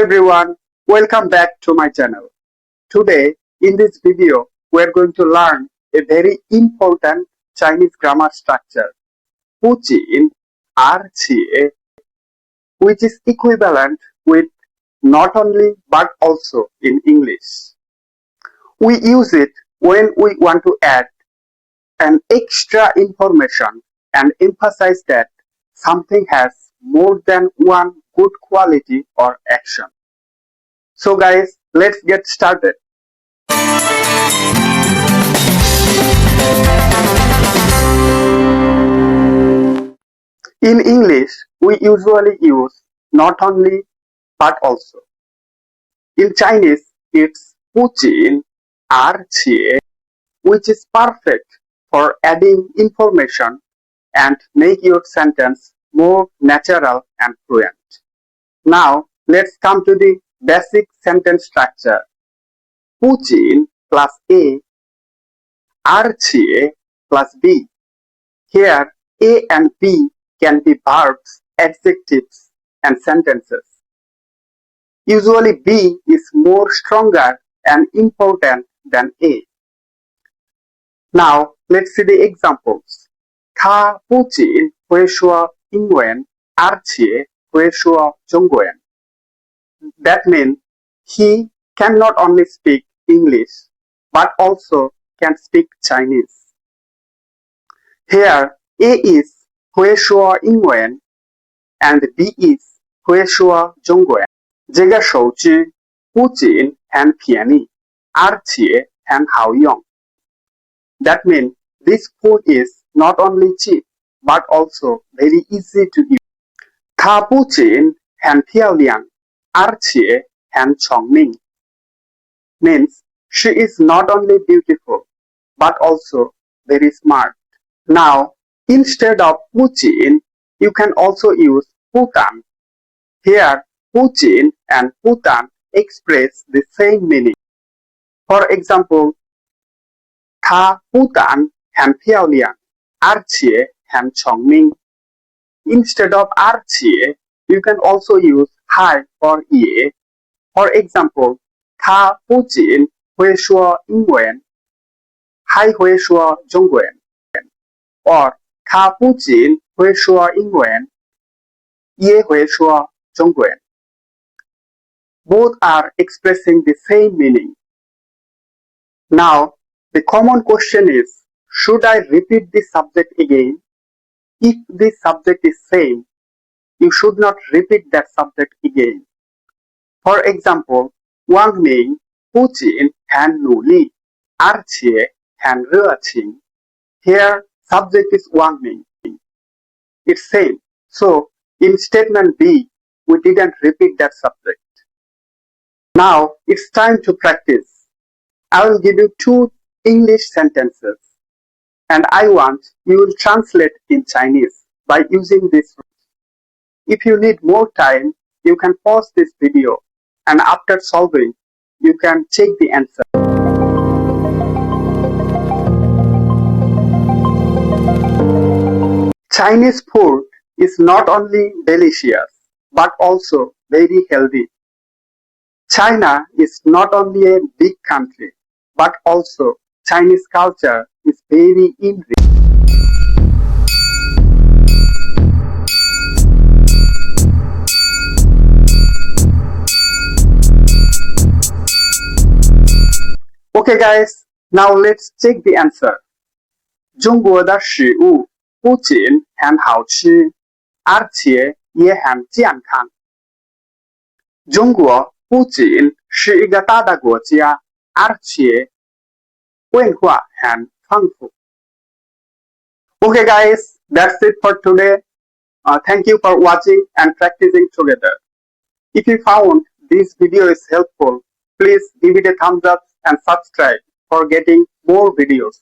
everyone, welcome back to my channel. Today in this video we are going to learn a very important Chinese grammar structure, 不仅而且, which is equivalent with not only but also in English. We use it when we want to add an extra information and emphasize that something has more than one good quality or action. So guys, let's get started. In English, we usually use not only but also. In Chinese, it's 不仅而且, which is perfect for adding information and make your sentence more natural and fluent. Now, let's come to the basic sentence structure. 不仅 plus A, 而且 plus B. Here, A and B can be verbs, adjectives, and sentences. Usually, B is more stronger and important than A. Now, let's see the examples. 他不仅会说英文，而且会说中文。That means he can not only speak English, but also can speak Chinese. Here, A is 会说英文 and B is 会说中文。这个手机不仅很便宜，而且很好用。That means this phone is not only cheap, but also very easy to use. 她不仅很漂亮，而且很聪明。Means she is not only beautiful, but also very smart. Now, instead of 不仅, you can also use 不但. Here, 不仅 and 不但 express the same meaning. For example, 她不但很漂亮，而且很聪明。Instead of 而且, you can also use 还 or 也。For example, 她不仅会说英文，还会说中文。Or 她不仅会说英文，也会说中文。Both are expressing the same meaning. Now, the common question is, should I repeat the subject again? If the subject is same, you should not repeat that subject again. For example, 汪明不仅很努力，而且很热情。Here, subject is 汪明. It's same. So, in statement B, we didn't repeat that subject. Now, it's time to practice. I will give you two English sentences, and I want you will translate in Chinese by using this rules. If you need more time, you can pause this video, and after solving, you can check the answer. Chinese food is not only delicious, but also very healthy. China is not only a big country, but also Chinese culture is very enriched. Okay guys, now let's check the answer. 中国的食物不仅很好吃，而且也很健康。中国不仅是一个大的国家，而且文化很丰富。Okay guys, that's it for today. Thank you for watching and practicing together. If you found this video is helpful, please give it a thumbs up and subscribe for getting more videos.